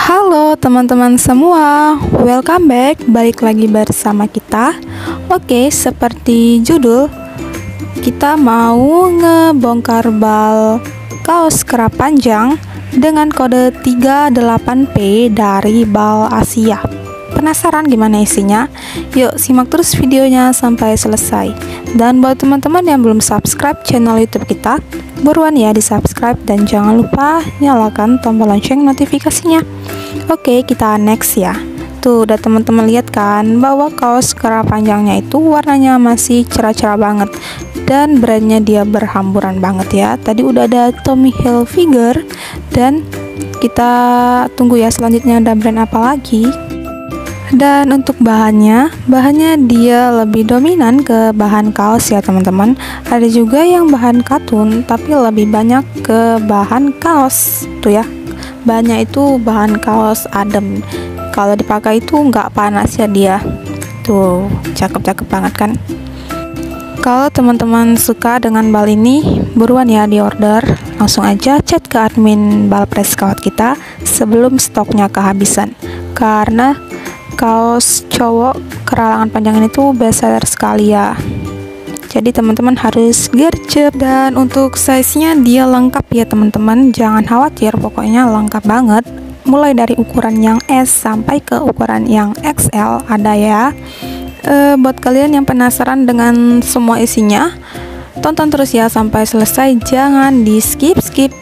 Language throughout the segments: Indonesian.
Halo teman-teman semua, welcome back, balik lagi bersama kita. Oke, seperti judul, kita mau ngebongkar bal kaos kerap panjang dengan kode 38P dari Bal Asia. Penasaran gimana isinya? Yuk simak terus videonya sampai selesai. Dan buat teman-teman yang belum subscribe channel YouTube kita, buruan ya di subscribe dan jangan lupa nyalakan tombol lonceng notifikasinya. Oke, kita next ya. Tuh udah teman-teman lihat kan bahwa kaos kerap panjangnya itu warnanya masih cerah-cerah banget dan brandnya dia berhamburan banget ya. Tadi udah ada Tommy Hilfiger dan kita tunggu ya selanjutnya ada brand apa lagi. Dan untuk bahannya dia lebih dominan ke bahan kaos ya teman-teman. Ada juga yang bahan katun tapi lebih banyak ke bahan kaos tuh ya. Bahannya itu bahan kaos adem. Kalau dipakai itu nggak panas ya dia. Tuh cakep-cakep banget kan. Kalau teman-teman suka dengan bal ini, buruan ya di order. Langsung aja chat ke admin Bal Press Scout kita sebelum stoknya kehabisan. Karena kaos cowok keralangan panjang ini tuh best seller sekali ya. Jadi teman-teman harus gercep. Dan untuk size-nya dia lengkap ya teman-teman. Jangan khawatir, pokoknya lengkap banget. Mulai dari ukuran yang S sampai ke ukuran yang XL ada ya. Buat kalian yang penasaran dengan semua isinya, tonton terus ya sampai selesai. Jangan di skip-skip.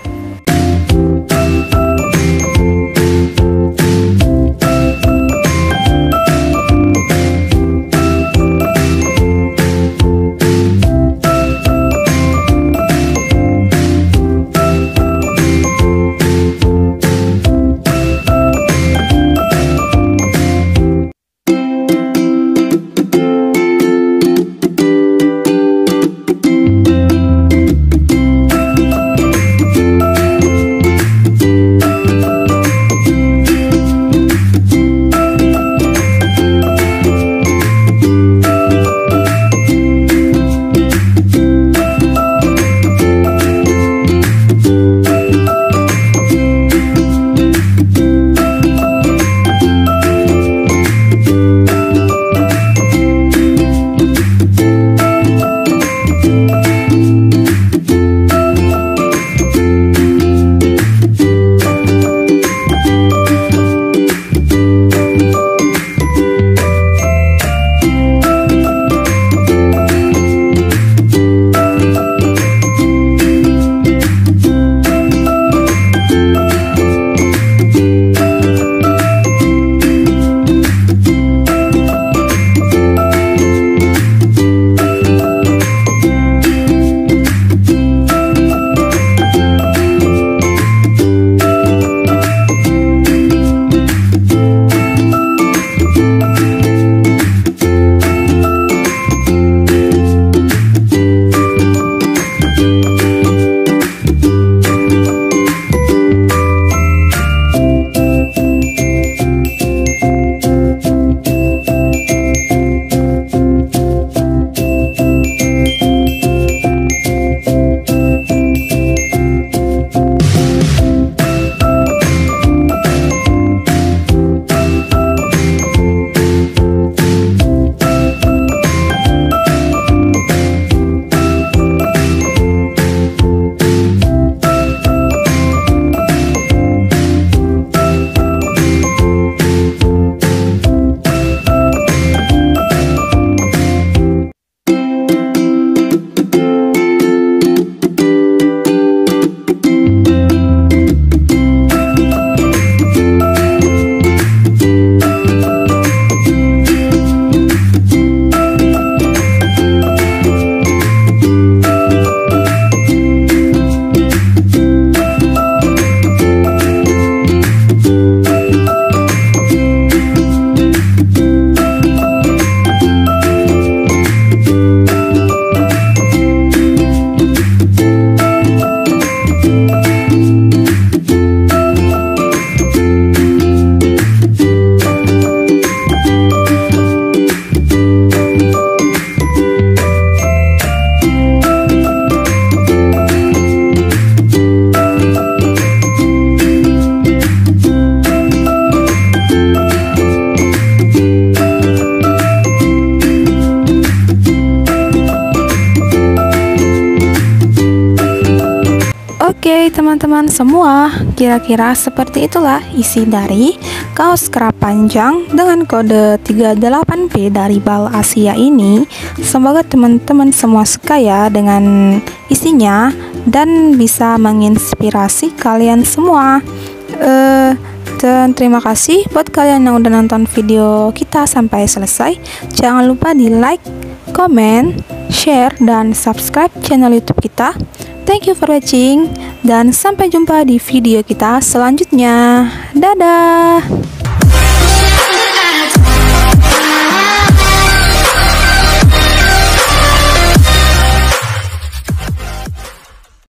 teman-teman semua, kira-kira seperti itulah isi dari kaos kerap panjang dengan kode 38P dari Bal Asia ini. Semoga teman-teman semua suka ya dengan isinya dan bisa menginspirasi kalian semua. Dan terima kasih buat kalian yang udah nonton video kita sampai selesai. Jangan lupa di like, comment, share, dan subscribe channel YouTube kita. Thank you for watching dan sampai jumpa di video kita selanjutnya. Dadah.